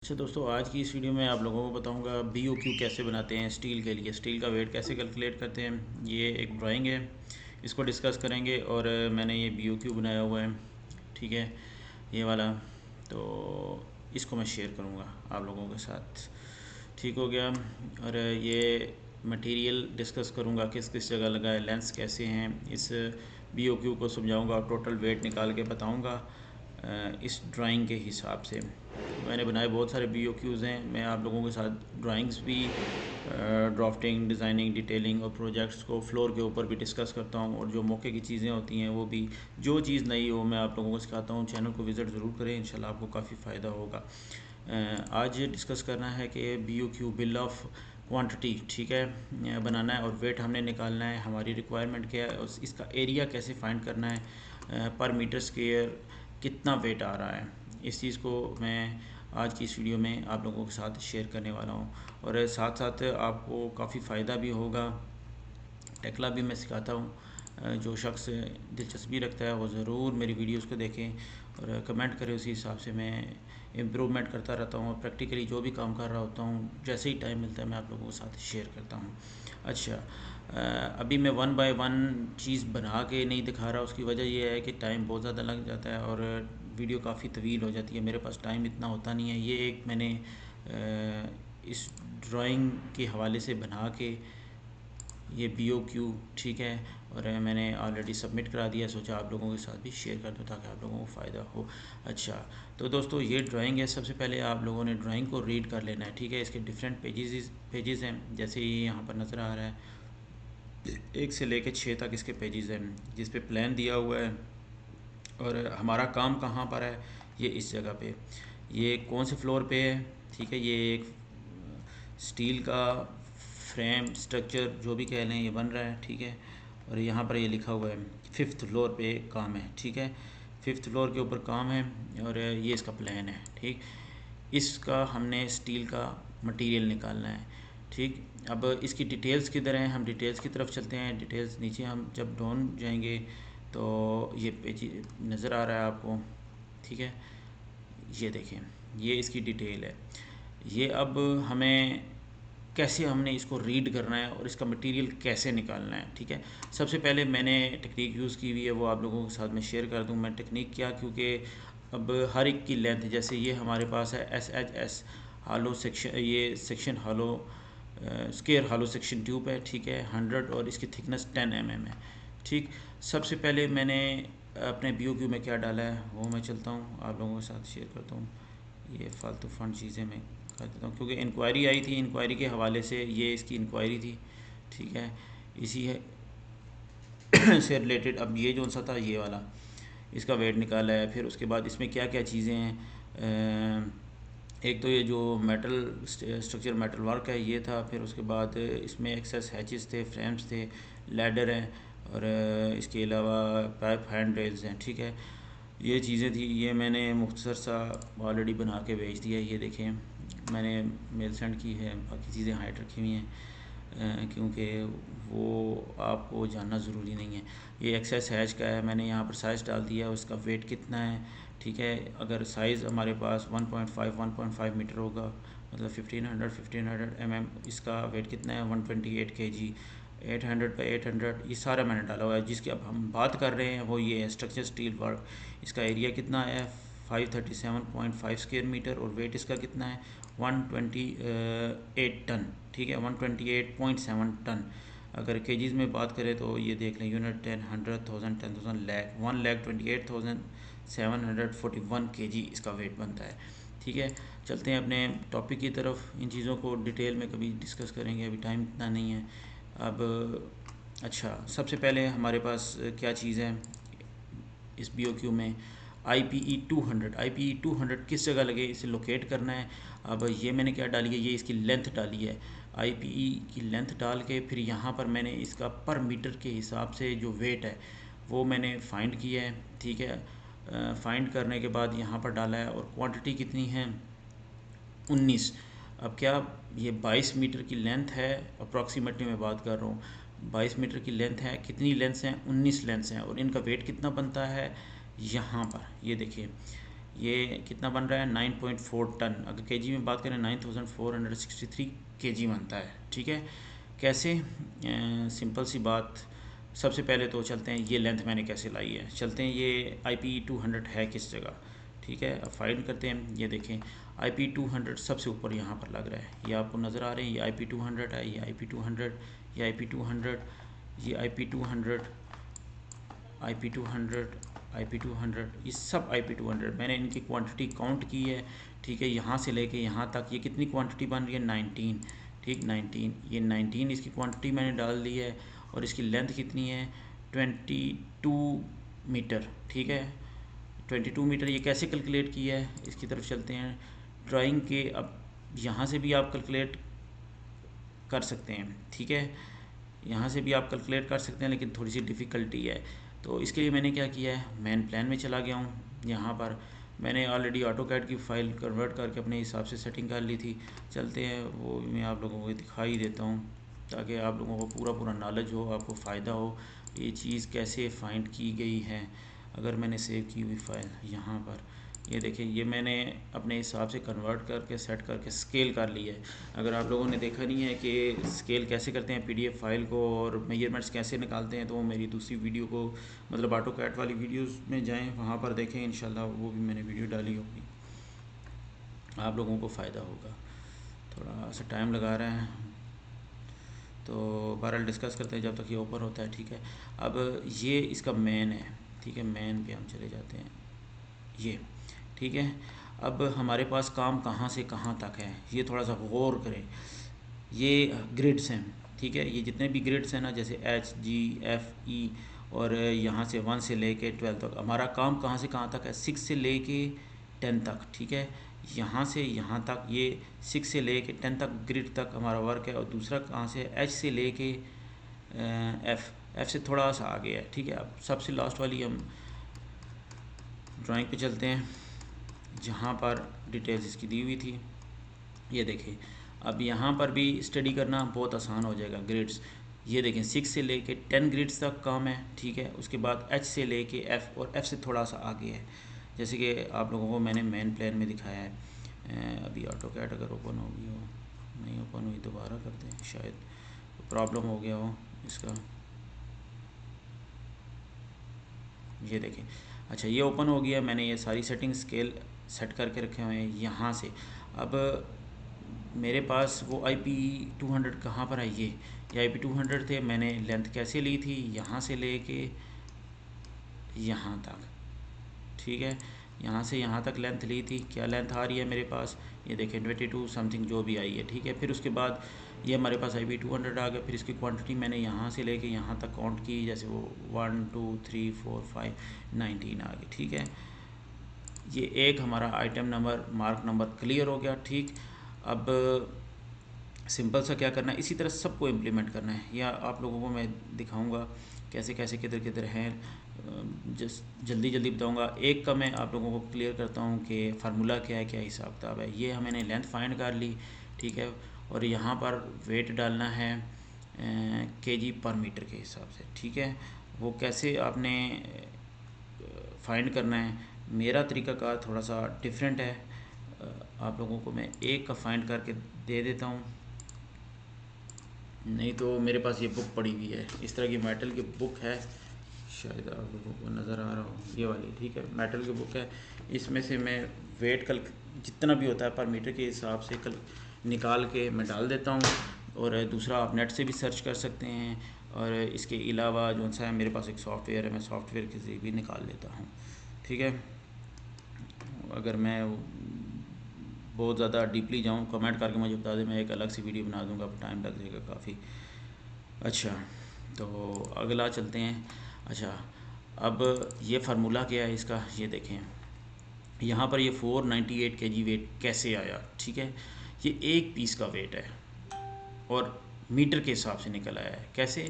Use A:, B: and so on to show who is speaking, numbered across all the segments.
A: अच्छा दोस्तों, आज की इस वीडियो में आप लोगों को बताऊंगा BOQ कैसे बनाते हैं स्टील के लिए। स्टील का वेट कैसे कैलकुलेट करते हैं। ये एक ड्राइंग है, इसको डिस्कस करेंगे। और मैंने ये BOQ बनाया हुआ है, ठीक है, ये वाला। तो इसको मैं शेयर करूंगा आप लोगों के साथ, ठीक हो गया। और ये मटेरियल डिस्कस करूंगा किस किस जगह लगा है, लेंस कैसे हैं। इस BOQ को समझाऊंगा, टोटल वेट निकाल के बताऊंगा इस ड्राइंग के हिसाब से। मैंने बनाए बहुत सारे BOQs हैं। मैं आप लोगों के साथ ड्राइंग्स भी, ड्राफ्टिंग, डिज़ाइनिंग, डिटेलिंग और प्रोजेक्ट्स को फ्लोर के ऊपर भी डिस्कस करता हूँ। और जो मौके की चीज़ें होती हैं वो भी, जो चीज़ नई हो मैं आप लोगों को सिखाता हूँ। चैनल को विज़िट ज़रूर करें, इंशाल्लाह आपको काफ़ी फ़ायदा होगा। आज डिस्कस करना है कि BOQ बिल ऑफ क्वांटिटी, ठीक है, बनाना है। और वेट हमने निकालना है, हमारी रिक्वायरमेंट क्या है और इसका एरिया कैसे फाइंड करना है, पर मीटर स्क्वायर कितना वेट आ रहा है। इस चीज़ को मैं आज की इस वीडियो में आप लोगों के साथ शेयर करने वाला हूँ। और साथ साथ आपको काफ़ी फ़ायदा भी होगा। टेक्ला भी मैं सिखाता हूँ। जो शख्स दिलचस्पी रखता है वो ज़रूर मेरी वीडियोस को देखें और कमेंट करें। उसी हिसाब से मैं इम्प्रूवमेंट करता रहता हूँ और प्रैक्टिकली जो भी काम कर रहा होता हूँ, जैसे ही टाइम मिलता है मैं आप लोगों के साथ शेयर करता हूँ। अच्छा, अभी मैं वन बाय वन चीज़ बना के नहीं दिखा रहा। उसकी वजह यह है कि टाइम बहुत ज़्यादा लग जाता है और वीडियो काफ़ी तवील हो जाती है। मेरे पास टाइम इतना होता नहीं है। ये एक मैंने इस ड्राइंग के हवाले से बना के ये BOQ, ठीक है, और मैंने ऑलरेडी सबमिट करा दिया। सोचा आप लोगों के साथ भी शेयर कर दूँ ताकि आप लोगों को फ़ायदा हो। अच्छा, तो दोस्तों ये ड्राइंग है। सबसे पहले आप लोगों ने ड्राइंग को रीड कर लेना है, ठीक है। इसके डिफरेंट पेजेस हैं, जैसे ये यहाँ पर नज़र आ रहा है। 1 से लेकर 6 तक इसके पेजेस हैं, जिस पे प्लान दिया हुआ है। और हमारा काम कहाँ पर है, ये इस जगह पे, ये कौन से फ्लोर पे है, ठीक है। ये एक स्टील का फ्रेम स्ट्रक्चर जो भी कह लें ये बन रहा है, ठीक है। और यहाँ पर ये लिखा हुआ है 5th फ्लोर पे काम है, ठीक है। 5th फ्लोर के ऊपर काम है और ये इसका प्लान है, ठीक। इसका हमने स्टील का मटेरियल निकालना है, ठीक। अब इसकी डिटेल्स किधर हैं, हम डिटेल्स की तरफ चलते हैं। डिटेल्स नीचे हम जब डाउन जाएंगे तो ये पेज नज़र आ रहा है आपको, ठीक है। ये देखें, ये इसकी डिटेल है। ये अब हमें कैसे हमने इसको रीड करना है और इसका मटेरियल कैसे निकालना है, ठीक है। सबसे पहले मैंने टेक्निक यूज़ की हुई है, वो आप लोगों के साथ मैं शेयर कर दूं। मैं टेक्निक क्या, क्योंकि अब हर एक की लेंथ, जैसे ये हमारे पास है SHS हालो सेक्शन, ये सेक्शन हालो स्केयर हालो सेक्शन ट्यूब है, ठीक है, 100, और इसकी थिकनेस 10 mm है, ठीक। सबसे पहले मैंने अपने BOQ में क्या डाला है वो मैं चलता हूँ आप लोगों के साथ शेयर करता हूँ। ये फालतू फंड चीज़ें मैं कर देता हूँ क्योंकि इंक्वायरी आई थी, इंक्वायरी के हवाले से ये इसकी इंक्वायरी थी, ठीक है। इसी है से रिलेटेड अब ये जो सा था ये वाला, इसका वेट निकाला है। फिर उसके बाद इसमें क्या क्या चीज़ें हैं, एक तो ये जो मेटल स्ट्रक्चर मेटल वर्क है ये था। फिर उसके बाद इसमें एक्सेस हैचेस थे, फ्रेम्स थे, लैडर हैं, और इसके अलावा पाइप हैंड रेल्स हैं, ठीक है। ये चीज़ें थी, ये मैंने मुख्तसर सा ऑलरेडी बना के भेज दिया है। ये देखें, मैंने मेल सेंड की है, बाकी चीज़ें हाइड रखी हुई हैं क्योंकि वो आपको जानना ज़रूरी नहीं है। ये एक्सेस हैच का है, मैंने यहाँ पर साइज़ डाल दिया है, उसका वेट कितना है, ठीक है। अगर साइज़ हमारे पास 1.5 मीटर होगा, मतलब 1500 mm, इसका वेट कितना है 128 kg। 800 बाई 800 ये सारा मैंने डाला हुआ है। जिसकी अब हम बात कर रहे हैं वो ये है स्ट्रक्चर स्टील वर्क। इसका एरिया कितना है 537.5 स्क्वायर मीटर और वेट इसका कितना है 128 टन, ठीक है, 128.7 टन। अगर केजीज़ में बात करें तो ये देख लें, यूनिट 10, 100,000, 10,000, लाख, 1,28,741 kg इसका वेट बनता है, ठीक है। चलते हैं अपने टॉपिक की तरफ। इन चीज़ों को डिटेल में कभी डिस्कस करेंगे, अभी टाइम इतना नहीं है अब। अच्छा, सबसे पहले हमारे पास क्या चीज़ है इस BOQ में, IPE 200। IPE 200 किस जगह लगे इसे लोकेट करना है। अब ये मैंने क्या डाली है, ये इसकी लेंथ डाली है। IPE की लेंथ डाल के फिर यहाँ पर मैंने इसका पर मीटर के हिसाब से जो वेट है वो मैंने फाइंड किया है, ठीक है। फाइंड करने के बाद यहाँ पर डाला है और क्वांटिटी कितनी है 19। अब क्या, ये 22 मीटर की लेंथ है, अप्रॉक्सीमेटली मैं बात कर रहा हूँ। 22 मीटर की लेंथ है, कितनी लेंस हैं 19 लेंस हैं, और इनका वेट कितना बनता है यहाँ पर ये देखिए। ये कितना बन रहा है 9.4 टन। अगर केजी में बात करें 9463 केजी बनता है। ठीक है, कैसे? सिंपल सी बात, सबसे पहले तो चलते हैं ये लेंथ मैंने कैसे लाई है, चलते हैं ये IP200 है किस जगह। ठीक है, अब फाइंड करते हैं। ये देखें IP200 सबसे ऊपर यहाँ पर लग रहा है, ये आपको नज़र आ रहे हैं, ये IP200 है, ये IP200, ये IP200, ये IP200, IP200, IP200, ये सब IP200। मैंने इनकी क्वांटिटी काउंट की है। ठीक है, यहाँ से लेके यहाँ तक ये कितनी क्वांटिटी बन रही है 19। ठीक, 19, ये 19 इसकी क्वांटिटी मैंने डाल दी है। और इसकी लेंथ कितनी है 22 मीटर। ठीक है, 22 मीटर। ये कैसे कैलकुलेट किया है, इसकी तरफ चलते हैं ड्राइंग के। अब यहाँ से भी आप कैलकुलेट कर सकते हैं। ठीक है, यहाँ से भी आप कैलकुलेट कर सकते हैं, लेकिन थोड़ी सी डिफ़िकल्टी है। तो इसके लिए मैंने क्या किया है, मेन प्लान में चला गया हूँ। यहाँ पर मैंने ऑलरेडी AutoCAD की फ़ाइल कन्वर्ट करके अपने हिसाब से सेटिंग कर ली थी। चलते हैं, वो मैं आप लोगों को दिखाई देता हूँ ताकि आप लोगों को पूरा नॉलेज हो, आपको फ़ायदा हो ये चीज़ कैसे फाइंड की गई है। अगर मैंने सेव की हुई फ़ाइल यहाँ पर, ये देखिए, ये मैंने अपने हिसाब से कन्वर्ट करके सेट करके स्केल कर लिया है। अगर आप लोगों ने देखा नहीं है कि स्केल कैसे करते हैं PDF फाइल को और मेजरमेंट्स कैसे निकालते हैं, तो वो मेरी दूसरी वीडियो को, मतलब AutoCAD वाली वीडियोस में जाएं, वहाँ पर देखें, इंशाल्लाह वो भी मैंने वीडियो डाली होगी, आप लोगों को फ़ायदा होगा। थोड़ा सा टाइम लगा रहा है, तो बहरहाल डिस्कस करते हैं जब तक ये ओपन होता है। ठीक है, अब ये इसका मेन है। ठीक है, मेन पे हम चले जाते हैं ये। ठीक है, अब हमारे पास काम कहाँ से कहाँ तक है, ये थोड़ा सा गौर करें। ये ग्रिड्स हैं। ठीक है, ये जितने भी ग्रिड्स हैं ना, जैसे HGFE, और यहाँ से 1 से लेके 12 तक, हमारा काम कहाँ से कहाँ तक है, 6 से लेके 10 तक। ठीक है, यहाँ से यहाँ तक, ये 6 से लेके 10 तक ग्रिड तक हमारा वर्क है। और दूसरा कहाँ से, H से लेके F से थोड़ा सा आगे है। ठीक है, अब सबसे लास्ट वाली हम ड्राइंग पे चलते हैं जहाँ पर डिटेल्स इसकी दी हुई थी। ये देखें, अब यहाँ पर भी स्टडी करना बहुत आसान हो जाएगा। ग्रिड्स ये देखें, 6 से लेके 10 ग्रिड्स तक काम है। ठीक है, उसके बाद H से लेके F, और F से थोड़ा सा आगे है, जैसे कि आप लोगों को मैंने मेन प्लान में दिखाया है। अभी AutoCAD अगर ओपन होगी हो, नहीं ओपन हुई, दोबारा करते हैं, शायद प्रॉब्लम हो गया हो इसका। ये देखें, अच्छा ये ओपन हो गया। मैंने ये सारी सेटिंग स्केल सेट करके रखे हुए हैं यहाँ से। अब मेरे पास वो IP200 कहाँ पर है, ये IP200 थे। मैंने लेंथ कैसे ली थी, यहाँ से लेके यहाँ तक। ठीक है, यहाँ से यहाँ तक लेंथ ली थी। क्या लेंथ आ रही है मेरे पास, ये देखें 22 समथिंग जो भी आई है। ठीक है, फिर उसके बाद ये हमारे पास IP200 आ गया। फिर इसकी क्वांटिटी मैंने यहाँ से लेके यहाँ तक काउंट की, जैसे वो 1 2 3 4 5 19 आ गई। ठीक है, ये एक हमारा item number, mark number clear हो गया। ठीक, अब सिंपल सा क्या करना है, इसी तरह सबको इम्प्लीमेंट करना है, या आप लोगों को मैं दिखाऊंगा कैसे कैसे किधर किधर हैं। जल्दी बताऊंगा। एक का मैं आप लोगों को क्लियर करता हूँ कि फार्मूला क्या है, क्या हिसाब किताब है। ये मैंने लेंथ फाइंड कर ली। ठीक है, और यहाँ पर वेट डालना है kg पर मीटर के हिसाब से। ठीक है, वो कैसे आपने फाइंड करना है, मेरा तरीक़ाकार थोड़ा सा डिफरेंट है। आप लोगों को मैं एक का फाइंड करके दे देता हूँ, नहीं तो मेरे पास ये बुक पड़ी हुई है, इस तरह की मेटल की बुक है, शायद आप लोगों को नज़र आ रहा हो, ये वाली। ठीक है, मेटल की बुक है। इसमें से मैं वेट कल जितना भी होता है पर मीटर के हिसाब से कल निकाल के मैं डाल देता हूँ। और दूसरा आप नेट से भी सर्च कर सकते हैं। और इसके अलावा जो सा है मेरे पास एक सॉफ्टवेयर है, मैं सॉफ्टवेयर के ज़रिए भी निकाल लेता हूँ। ठीक है, अगर मैं बहुत ज़्यादा डीपली जाऊँ, कमेंट करके मुझे बता दें, मैं एक अलग सी वीडियो बना दूँगा, टाइम लग जाएगा काफ़ी। अच्छा, तो अगला चलते हैं। अच्छा, अब ये फार्मूला क्या है इसका, ये देखें यहाँ पर ये 498 kg वेट कैसे आया। ठीक है, ये एक पीस का वेट है और मीटर के हिसाब से निकल आया है। कैसे,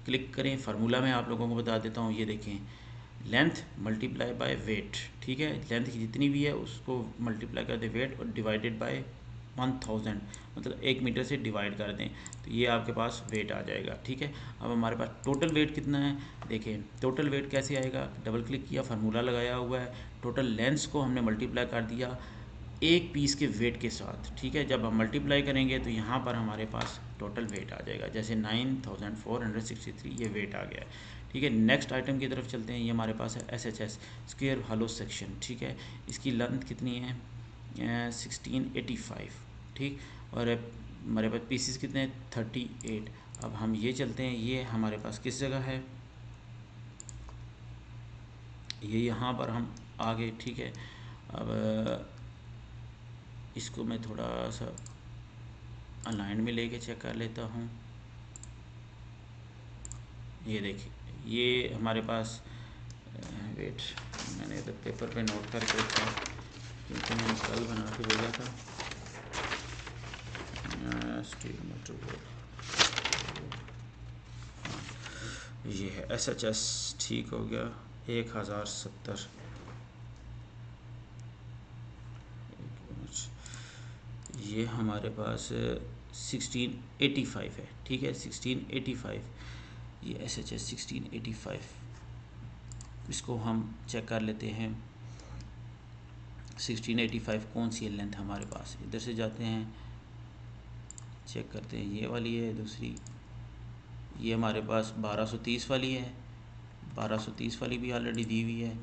A: क्लिक करें, फार्मूला मैं आप लोगों को बता देता हूँ। ये देखें, लेंथ मल्टीप्लाई बाय वेट। ठीक है, लेंथ की जितनी भी है उसको मल्टीप्लाई कर दे वेट और डिवाइडेड बाय 1000, मतलब 1 मीटर से डिवाइड कर दें तो ये आपके पास वेट आ जाएगा। ठीक है, अब हमारे पास टोटल वेट कितना है, देखिए टोटल वेट कैसे आएगा, डबल क्लिक किया, फार्मूला लगाया हुआ है, टोटल लेंथ्स को हमने मल्टीप्लाई कर दिया एक पीस के वेट के साथ। ठीक है, जब हम मल्टीप्लाई करेंगे तो यहाँ पर हमारे पास टोटल वेट आ जाएगा, जैसे 9463 ये वेट आ गया है। ठीक है, नेक्स्ट आइटम की तरफ चलते हैं। ये हमारे पास है SHS स्क्वायर हॉलो सेक्शन। ठीक है, इसकी लेंथ कितनी है 1685। ठीक, और हमारे पास पीसीस कितने हैं 38। अब हम ये चलते हैं, ये हमारे पास किस जगह है, ये यहाँ पर हम आगे। ठीक है, अब इसको मैं थोड़ा सा अलाइन में लेके चेक कर लेता हूँ। ये देखिए, ये हमारे पास वेट मैंने इधर पेपर पे नोट करके रखा क्योंकि मैंने कल बना के भेजा था। स्टील मटेरियल ये है SHS। ठीक हो गया, 1070। ये हमारे पास 1685 है। ठीक है, 1685 ये SHS 1685। इसको हम चेक कर लेते हैं 1685 कौन सी है लेंथ हमारे पास। इधर से जाते हैं, चेक करते हैं, ये वाली है दूसरी, ये हमारे पास 1230 वाली है, 1230 वाली भी ऑलरेडी दी हुई है,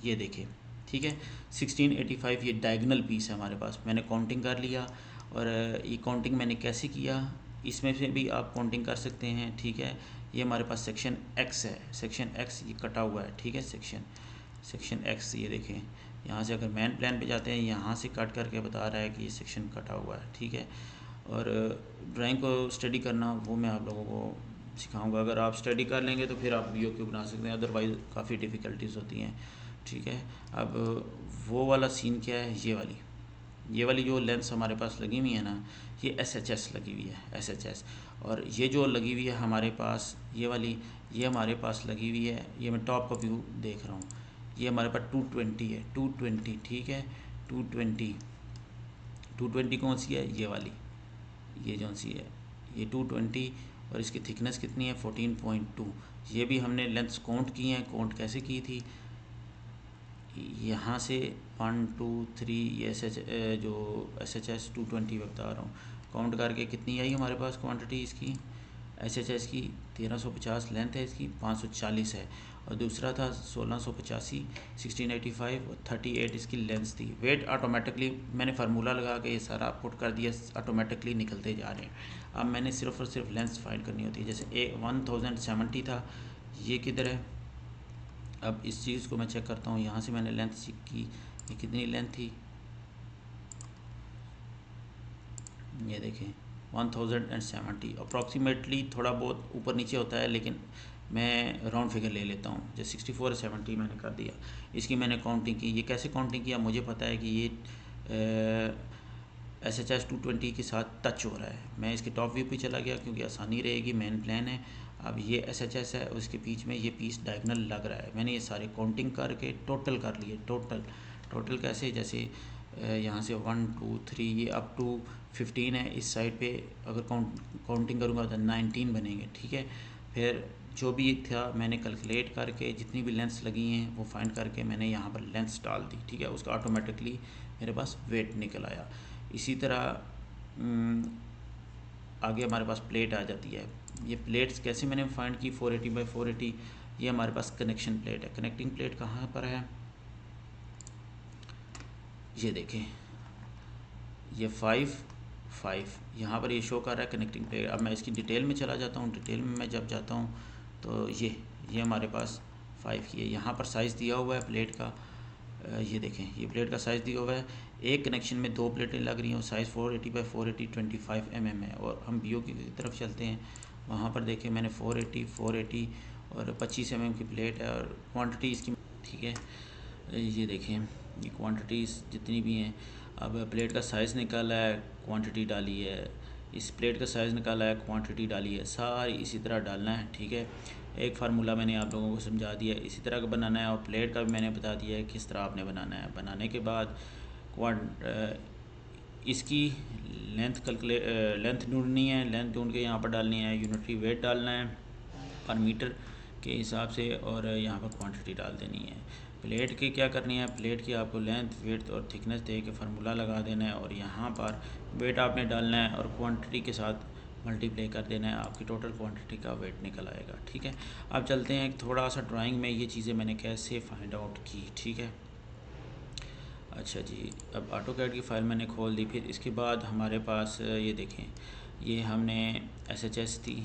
A: ये देखें। ठीक है, 1685 ये डायगोनल पीस है हमारे पास। मैंने काउंटिंग कर लिया, और ये काउंटिंग मैंने कैसे किया, इसमें से भी आप काउंटिंग कर सकते हैं। ठीक है, ये हमारे पास सेक्शन X है, सेक्शन X ये कटा हुआ है। ठीक है, सेक्शन X ये देखें, यहाँ से अगर मेन प्लान पे जाते हैं, यहाँ से कट करके बता रहा है कि ये सेक्शन कटा हुआ है। ठीक है, और ड्राइंग को स्टडी करना वो मैं आप लोगों को सिखाऊंगा। अगर आप स्टडी कर लेंगे तो फिर आप BOQ बना सकते हैं, अदरवाइज़ काफ़ी डिफ़िकल्टीज़ होती हैं। ठीक है, अब वो वाला सीन क्या है, ये वाली जो लेंस हमारे पास लगी हुई है ना, ये SHS लगी हुई है, SHS। और ये जो लगी हुई है हमारे पास, ये वाली, ये हमारे पास लगी हुई है, ये मैं टॉप का व्यू देख रहा हूँ, ये हमारे पास 220 है, 220। ठीक है, 220 कौन सी है, ये वाली, ये जो सी है ये 220, और इसकी थिकनेस कितनी है 14.2। ये भी हमने लेंथ्स काउंट की हैं। काउंट कैसे की थी, यहाँ से 1 2 3 ये जो SHS 220 बता रहा हूँ, काउंट करके कितनी आई हमारे पास क्वांटिटी इसकी, SHS की 1350 लेंथ है, इसकी 540 है, और दूसरा था 1685 1685 और 38 इसकी लेंथ थी। वेट ऑटोमेटिकली मैंने फार्मूला लगा के ये सारा पुट कर दिया, ऑटोमेटिकली निकलते जा रहे हैं। अब मैंने सिर्फ और सिर्फ लेंथ फाइंड करनी होती है। जैसे 1070 था, ये किधर है, अब इस चीज़ को मैं चेक करता हूँ। यहाँ से मैंने लेंथ चेक की, ये कितनी लेंथ थी, ये देखें 1070 अप्रॉक्सीमेटली। थोड़ा बहुत ऊपर नीचे होता है, लेकिन मैं राउंड फिगर ले लेता हूँ। जैसे 64 70 मैंने कर दिया। इसकी मैंने काउंटिंग की। ये कैसे काउंटिंग किया, मुझे पता है कि ये SHS 220 के साथ टच हो रहा है। मैं इसके टॉप व्यू पे चला गया क्योंकि आसानी रहेगी, मेन प्लान है। अब ये SHS है, उसके बीच में ये पीस डायगोनल लग रहा है। मैंने ये सारे काउंटिंग करके टोटल कर लिए। टोटल कैसे, जैसे यहाँ से 1 2 3 ये अप टू 15 है। इस साइड पे अगर काउंटिंग करूँगा तो 19 बनेंगे। ठीक है, फिर जो भी था मैंने कैलकुलेट करके जितनी भी लेंथ्स लगी हैं वो फाइंड करके मैंने यहाँ पर लेंथ्स डाल दी। ठीक है, उसका ऑटोमेटिकली मेरे पास वेट निकल आया। इसी तरह आगे हमारे पास प्लेट आ जाती है। ये प्लेट्स कैसे मैंने फाइंड की, 480 बाई 480, ये हमारे पास कनेक्शन प्लेट है। कनेक्टिंग प्लेट कहाँ पर है, ये देखें, ये 5 यहाँ पर ये शो कर रहा है कनेक्टिंग प्लेट। अब मैं इसकी डिटेल में चला जाता हूँ। डिटेल में मैं जब जाता हूँ तो ये हमारे पास 5 की है। यहाँ पर साइज़ दिया हुआ है प्लेट का, ये देखें, ये प्लेट का साइज़ दिया हुआ है। एक कनेक्शन में 2 प्लेटें लग रही हैं, साइज़ 480 बाई 480 25 mm है। और हम BOQ की तरफ चलते हैं, वहाँ पर देखें मैंने 480 और 25 mm की प्लेट है, और क्वांटिटी इसकी, ठीक है, ये देखें, ये क्वांटिटीज़ जितनी भी हैं। अब प्लेट का साइज़ निकाला है, क्वांटिटी डाली है, इस प्लेट का साइज़ निकाला है, क्वांटिटी डाली है, सारी इसी तरह डालना है। ठीक है, एक फार्मूला मैंने आप लोगों को समझा दिया है, इसी तरह का बनाना है। और प्लेट का भी मैंने बता दिया है किस तरह आपने बनाना है। बनाने के बाद इसकी लेंथ ढूंढनी है। लेंथ ढूंढ के यहाँ पर डालनी है, यूनिटरी वेट डालना है पर मीटर के हिसाब से, और यहाँ पर क्वांटिटी डाल देनी है। प्लेट की क्या करनी है, प्लेट की आपको लेंथ, वेट और थिकनेस दे के फार्मूला लगा देना है, और यहाँ पर वेट आपने डालना है और क्वांटिटी के साथ मल्टीप्लाई कर देना है, आपकी टोटल क्वांटिटी का वेट निकल आएगा। ठीक है, अब चलते हैं थोड़ा सा ड्राइंग में, ये चीज़ें मैंने कैसे फाइंड आउट की। ठीक है, अच्छा जी, अब ऑटो कैड की फ़ाइल मैंने खोल दी। फिर इसके बाद हमारे पास ये देखें, ये हमने SHS थी,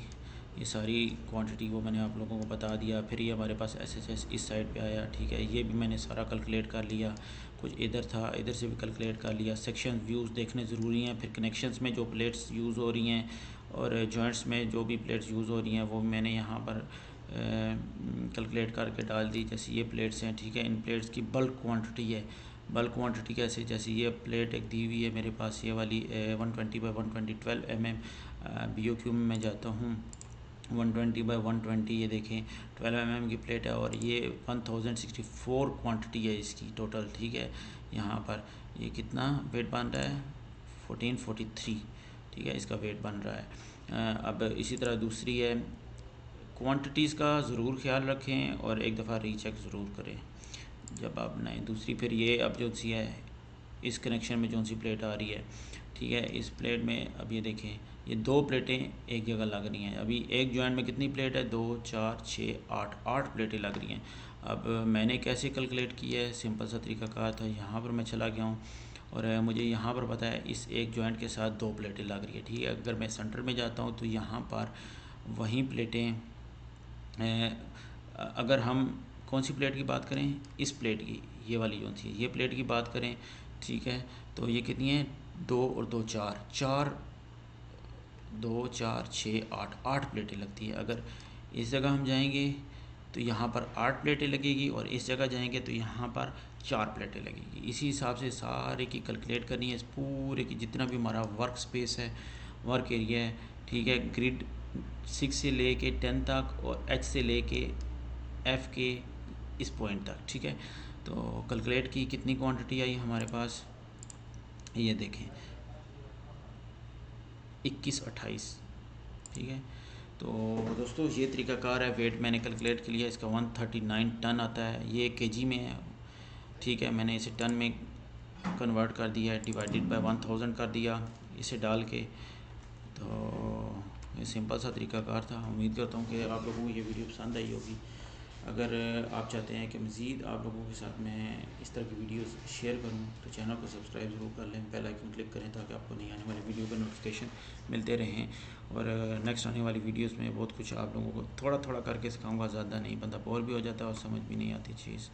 A: ये सारी क्वांटिटी वो मैंने आप लोगों को बता दिया। फिर ये हमारे पास SHS इस साइड पे आया। ठीक है, ये भी मैंने सारा कैलकुलेट कर लिया। कुछ इधर था, इधर से भी कैलकुलेट कर लिया। सेक्शन व्यूज़ देखने ज़रूरी हैं। फिर कनेक्शंस में जो प्लेट्स यूज़ हो रही हैं और जॉइंट्स में जो भी प्लेट्स यूज़ हो रही हैं वो मैंने यहाँ पर कैलकुलेट करके डाल दी। जैसे ये प्लेट्स हैं, ठीक है, इन प्लेट्स की बल्क क्वांटिटी है। बल्क क्वांटिटी कैसे, जैसे ये प्लेट एक दी हुई है मेरे पास, ये वाली 120 बाई 120 12 mm। BOQ में मैं जाता हूँ, 120 बाई 120, ये देखें 12 mm की प्लेट है, और ये 1064 क्वांटिटी है इसकी टोटल। ठीक है, यहाँ पर ये कितना वेट बन रहा है, 1443। ठीक है, इसका वेट बन रहा है। अब इसी तरह दूसरी है, क्वांटिटीज़ का ज़रूर ख्याल रखें और एक दफ़ा रीचेक ज़रूर करें जब आप बनाएं। दूसरी फिर ये अब जो सी है, इस कनेक्शन में जो सी प्लेट आ रही है, ठीक है, इस प्लेट में अब ये देखें, ये दो प्लेटें एक जगह लग रही हैं। अभी एक जॉइंट में कितनी प्लेट है, 2 4 6 8 8 प्लेटें लग रही हैं। अब मैंने कैसे कैलकुलेट किया है, सिंपल सा तरीका कहा था, यहाँ पर मैं चला गया हूँ और मुझे यहाँ पर पता है इस एक जॉइंट के साथ 2 प्लेटें लग रही है। ठीक है, अगर मैं सेंटर में जाता हूँ तो यहाँ पर वही प्लेटें, अगर हम कौन सी प्लेट की बात करें, इस प्लेट की, ये वाली जो थी, ये प्लेट की बात करें, ठीक है, तो ये कितनी है, 2 और 2 4 4, 2 4 6 8 8 प्लेटें लगती है। अगर इस जगह हम जाएंगे तो यहाँ पर 8 प्लेटें लगेगी, और इस जगह जाएंगे तो यहाँ पर 4 प्लेटें लगेगी। इसी हिसाब से सारे की कैलकुलेट करनी है, इस पूरे की जितना भी हमारा वर्क स्पेस है, वर्क एरिया है, ठीक है, ग्रिड 6 से ले के 10 तक और H से ले के F के इस पॉइंट तक। ठीक है, तो कैलकुलेट की कितनी क्वांटिटी आई हमारे पास, ये देखें 21 28। ठीक है, तो दोस्तों ये तरीकाकार है। वेट मैंने कैलकुलेट कर लिया, इसका 139 टन आता है, ये केजी में है। ठीक है, मैंने इसे टन में कन्वर्ट कर दिया है, डिवाइडेड बाय 1000 कर दिया इसे डाल के। तो ये सिंपल सा तरीकाकार था। उम्मीद करता हूँ कि आप लोगों को ये वीडियो पसंद आई होगी। अगर आप चाहते हैं कि मज़ीद आप लोगों के साथ मैं इस तरह की वीडियोस शेयर करूं तो चैनल को सब्सक्राइब ज़रूर कर लें, बेल आइकन क्लिक करें ताकि आपको नई आने वाली वीडियो का नोटिफिकेशन मिलते रहें। और नेक्स्ट आने वाली वीडियोस में बहुत कुछ आप लोगों को थोड़ा थोड़ा करके सिखाऊंगा, ज़्यादा नहीं, बंदा बोर भी हो जाता है और समझ भी नहीं आती चीज़।